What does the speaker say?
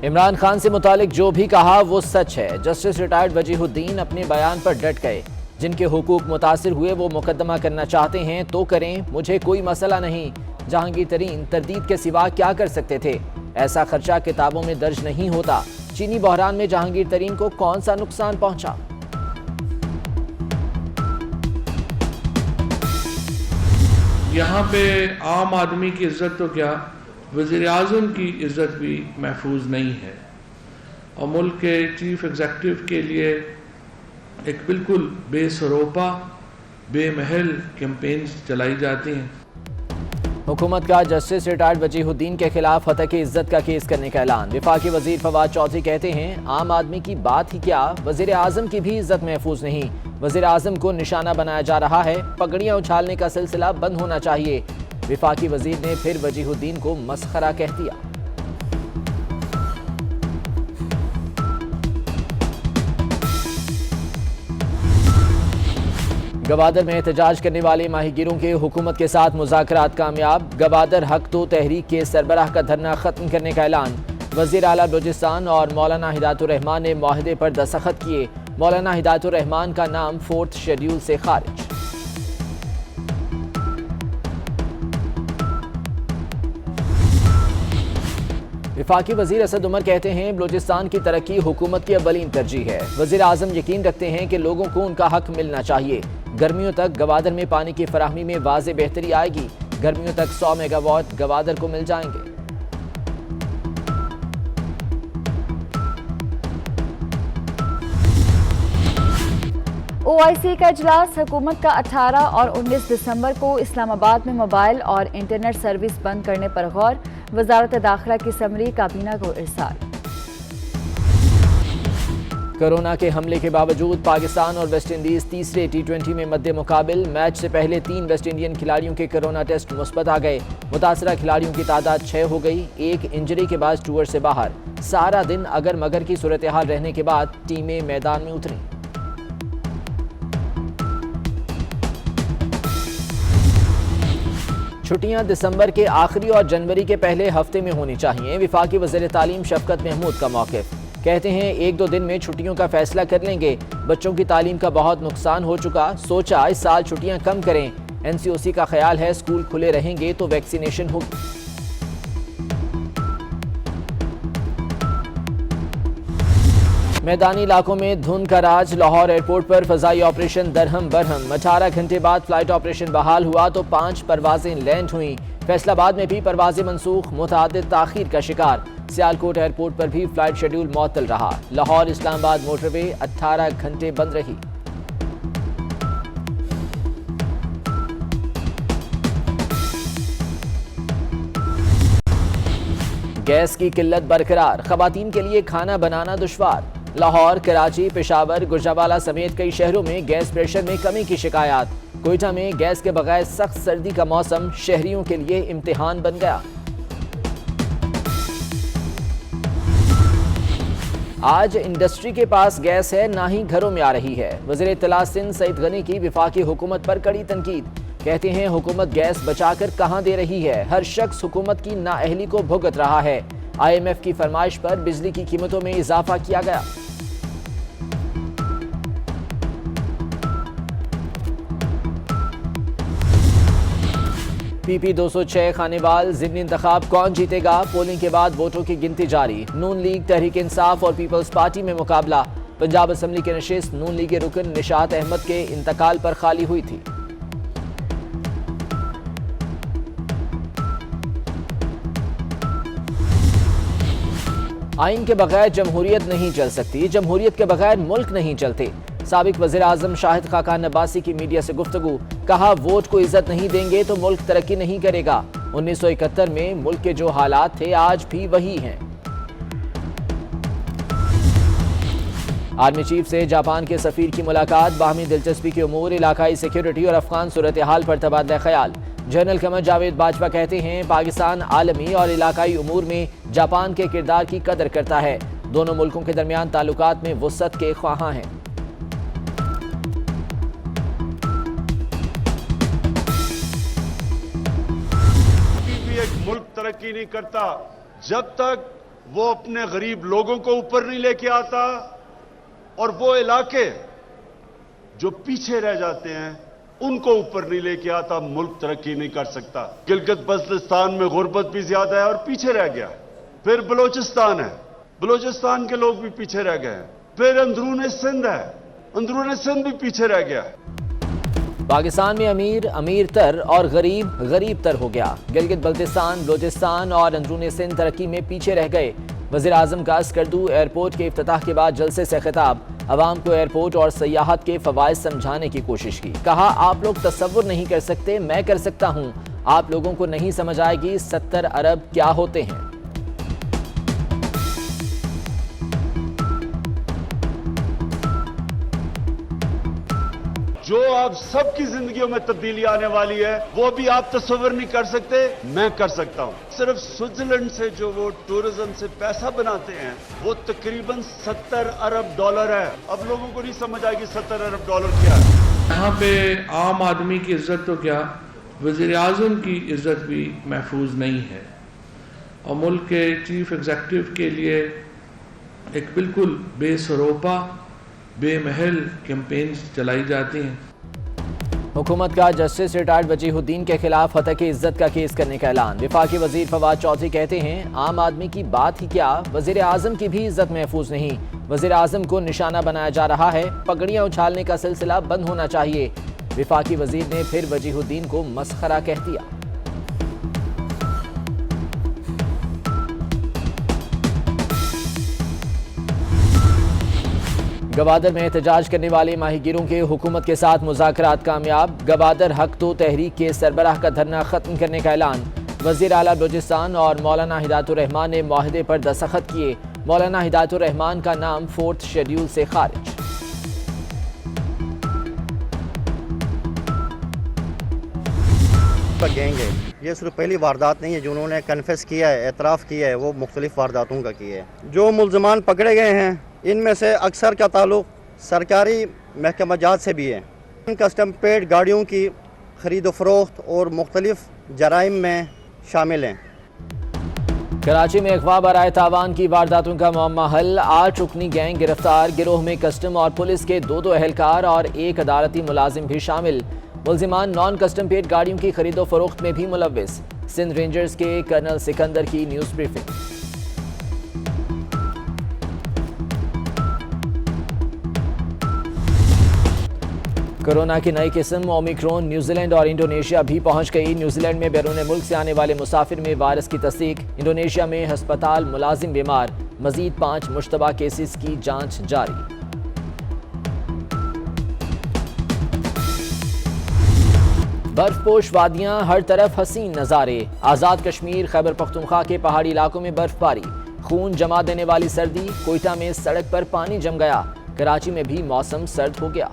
इमरान खान से मुतालिक जो भी कहा वो सच है। जस्टिस रिटायर्ड वजीहुद्दीन अपने बयान पर डट गए। जिनके हुकूक मुतासिर हुए वो मुकदमा करना चाहते हैं तो करें, मुझे कोई मसला नहीं। जहांगीर तरीन तरदीद के सिवा क्या कर सकते थे? ऐसा खर्चा किताबों में दर्ज नहीं होता। चीनी बहरान में जहांगीर तरीन को कौन सा नुकसान पहुंचा? यहाँ पे आम आदमी की इज्जत तो क्या, वज़ीर आज़म की इज्जत भी महफूज नहीं है। और मुल्क के चीफ एग्जीक्यूटिव के लिए एक बिल्कुल बेसरोपा बेमहल कैंपेन्स चलाई जाती हैं। हुकूमत का जस्टिस रिटायर्ड वजीहुद्दीन के खिलाफ हतक इज्जत का केस करने का ऐलान। वफाकी वजीर फवाद चौधरी कहते हैं आम आदमी की बात ही क्या, वजीर आजम की भी इज्जत महफूज नहीं। वजीर आजम को निशाना बनाया जा रहा है। पगड़ियां उछालने का सिलसिला बंद होना चाहिए। वफाकी वजीर ने फिर वजीहुद्दीन को मसखरा कह दिया। गवादर में एहतजाज करने वाले माहीगीरों के हुकूमत के साथ मुज़ाकरात कामयाब। गवादर हक तो तहरीक के सरबराह का धरना खत्म करने का ऐलान। वज़ीर आला बलूचिस्तान और मौलाना हिदायतुर रहमान ने मुआहदे पर दस्तखत किए। मौलाना हिदायतुर रहमान का नाम 4th शेड्यूल से खारिज। वफाकी वजीर असद उमर कहते हैं बलूचिस्तान की तरक्की हुकूमत की अव्वलीन तरजीह है। वजीर आजम यकीन रखते हैं कि लोगों को उनका हक मिलना चाहिए। गर्मियों तक गवादर में पानी की फराहमी में वाज़े बेहतरी आएगी। गर्मियों तक 100 मेगावाट गवादर को मिल जाएंगे। OIC का इजलास। हुकूमत का 18 और 19 दिसंबर को इस्लामाबाद में मोबाइल और इंटरनेट सर्विस बंद करने पर गौर। वजारत दाखिला की समरी काबीना को इरसाल। कोरोना के हमले के बावजूद पाकिस्तान और वेस्ट इंडीज तीसरे T20 में मद्दे मुकाबिल। मैच से पहले 3 वेस्ट इंडियन खिलाड़ियों के कोरोना टेस्ट मुस्बत आ गए। मुतासरा खिलाड़ियों की तादाद 6 हो गई। एक इंजरी के बाद टूर से बाहर। सारा दिन अगर मगर की सूरत हाल रहने के बाद टीमें मैदान में उतरी। छुट्टियां दिसंबर के आखिरी और जनवरी के पहले हफ्ते में होनी चाहिए। वफाकी वज़ीर तालीम शफकत महमूद का मौक़िफ़। कहते हैं 1-2 दिन में छुट्टियों का फैसला कर लेंगे। बच्चों की तालीम का बहुत नुकसान हो चुका, सोचा इस साल छुट्टियां कम करें। NCOC का ख्याल है स्कूल खुले रहेंगे तो वैक्सीनेशन होगी। मैदानी इलाकों में धुंध का राज। लाहौर एयरपोर्ट पर फजाई ऑपरेशन दरहम बरहम। 18 घंटे बाद फ्लाइट ऑपरेशन बहाल हुआ तो 5 परवाजें लैंड हुई। फैसलाबाद में भी परवाजें मनसूख, मुतअद्दिद ताखीर का शिकार। सियालकोट एयरपोर्ट पर भी फ्लाइट शेड्यूल मुअत्तल रहा। लाहौर इस्लामाबाद मोटरवे 18 घंटे बंद रही। गैस की किल्लत बरकरार। खवातीन के लिए खाना बनाना दुश्वार। लाहौर, कराची, पेशावर, गुजरावाला समेत कई शहरों में गैस प्रेशर में कमी की शिकायत। कोयटा में गैस के बगैर सख्त सर्दी का मौसम शहरियों के लिए इम्तिहान बन गया। आज इंडस्ट्री के पास गैस है, ना ही घरों में आ रही है। वज़ीर इत्तला सिंध सईद गनी की वफाकी हुकूमत पर कड़ी तनकीद। कहते हैं हुकूमत गैस बचाकर कहां दे रही है। हर शख्स हुकूमत की नाअहली को भुगत रहा है। IMF की फरमाइश पर बिजली की कीमतों में इजाफा किया गया। PP 206 खानेवाल ज़िमनी इंतखाब कौन जीतेगा? पोलिंग के बाद वोटों की गिनती जारी। नून लीग, तहरीक इंसाफ और पीपल्स पार्टी में मुकाबला। पंजाब असम्बली के नशिस्त नून लीग के रुकन निशात अहमद के इंतकाल पर खाली हुई थी। आइन के बगैर जमहूरियत नहीं चल सकती, जमहूरियत के बगैर मुल्क नहीं चलते। साबिक वज़ीर आज़म शाहिद खाकान अब्बासी की मीडिया से गुफ्तगू। कहा वोट को इज्जत नहीं देंगे तो मुल्क तरक्की नहीं करेगा। 1971 में मुल्क के जो हालात थे आज भी वही हैं। आर्मी चीफ से जापान के सफीर की मुलाकात। बाहमी दिलचस्पी के उमूर, इलाकाई सिक्योरिटी और अफगान सूरत हाल पर तबादला ख्याल। जनरल कमर जावेद बाजवा कहते हैं पाकिस्तान आलमी और इलाकाई उमूर में जापान के किरदार की कदर करता है। दोनों मुल्कों के दरमियान ताल्लुकात में वुसअत के ख्वाहां हैं। एक मुल्क तरक्की नहीं करता जब तक वो अपने गरीब लोगों को ऊपर नहीं लेके आता, और वो इलाके जो पीछे रह जाते हैं उनको ऊपर नहीं लेके आता। मुल्क तरक्की नहीं कर सकता। गिलगित बल्तिस्तान में गुर्बत भी ज्यादा है और पीछे रह गया। फिर बलोचिस्तान है, बलोचिस्तान के लोग भी पीछे रह गए हैं। फिर अंदरून सिंध है, अंदरून सिंध भी पीछे रह गया। पाकिस्तान में अमीर अमीर तर और गरीब गरीब तर हो गया। गिलगित बल्तिस्तान, बलोचिस्तान और अंदरून सिंध तरक्की में पीछे रह गए। वज़ीर आज़म का स्कर्दू एयरपोर्ट के इफ्तिताह के बाद जलसे से खिताब, अवाम को एयरपोर्ट और सयाहत के फवाइद समझाने की कोशिश की। कहा, आप लोग तसव्वुर नहीं कर सकते, मैं कर सकता हूँ। आप लोगों को नहीं समझ आएगी 70 अरब क्या होते हैं। जो आप सबकी जिंदगियों में तब्दीली आने वाली है वो भी आप तस्वीर नहीं कर सकते, मैं कर सकता हूं। सिर्फ स्विट्जरलैंड से जो वो टूरिज्म से पैसा बनाते हैं वो तकरीबन 70 अरब डॉलर है। अब लोगों को नहीं समझ आएगी 70 अरब डॉलर क्या है। यहाँ पे आम आदमी की इज्जत तो क्या, वज़ीर आज़म की इज्जत भी महफूज नहीं है। और मुल्क के चीफ एग्जीक्यूटिव के लिए एक बिल्कुल बेसरोपा बेमहल कैंपेन्स चलाई जाती हैं। हुकूमत का जस्टिस रिटायर्ड वजीहुद्दीन के खिलाफ हतक इज्जत का केस करने का ऐलान। विफाकी वजीर फवाद चौधरी कहते हैं, आम आदमी की बात ही क्या, वजीर आजम की भी इज्जत महफूज नहीं। वजीर आजम को निशाना बनाया जा रहा है। पगड़ियां उछालने का सिलसिला बंद होना चाहिए। विफाकी वजीर ने फिर वजीहुद्दीन को मसखरा कह दिया। गवादर में एहतजाज करने वाले माहीगीरों के हुकूमत के साथ मुज़ाकरात कामयाब। गवादर हक तो तहरीक के सरबराह का धरना खत्म करने का ऐलान। वज़ीर आला बलूचिस्तान और मौलाना हिदायतुर रहमान ने मुआहदे पर दस्तखत किए। मौलाना हिदायतुर रहमान का नाम 4th शेड्यूल से खारिज। गैंग है, ये सिर्फ पहली वारदात नहीं है जो उन्होंने कन्फेस किया है, एतराफ़ किया है, वो मुख्तलिफ वारदातों का किया है। जो मुल्ज़मान पकड़े गए हैं इनमें से अक्सर का ताल्लुक सरकारी महकमा जात से भी है। कस्टम पेड गाड़ियों की खरीद फरोख्त और मुख्तलिफ जराइम में शामिल हैं। कराची में अगवा बराए तावान की वारदातों का मुअम्मा हल। 8 रुकनी गैंग गिरफ्तार। गिरोह में कस्टम और पुलिस के 2 अहलकार और 1 अदालती मुलाजिम भी शामिल। मुल्जिमान नॉन कस्टम पेड गाड़ियों की खरीदो फरोख्त में भी मुलव्विस। सिंध रेंजर्स के कर्नल सिकंदर की न्यूज़ ब्रीफिंग। कोरोना की नई किस्म ओमिक्रॉन न्यूजीलैंड और इंडोनेशिया भी पहुंच गई। न्यूजीलैंड में बैरून मुल्क से आने वाले मुसाफिर में वायरस की तस्दीक। इंडोनेशिया में हस्पताल मुलाजिम बीमार। मजीद 5 मुश्तबा केसेस की जांच जारी। बर्फपोश वादियां, हर तरफ हसीन नज़ारे। आज़ाद कश्मीर खैबर पख्तूनख्वा के पहाड़ी इलाकों में बर्फबारी। खून जमा देने वाली सर्दी। कोयटा में सड़क पर पानी जम गया। कराची में भी मौसम सर्द हो गया।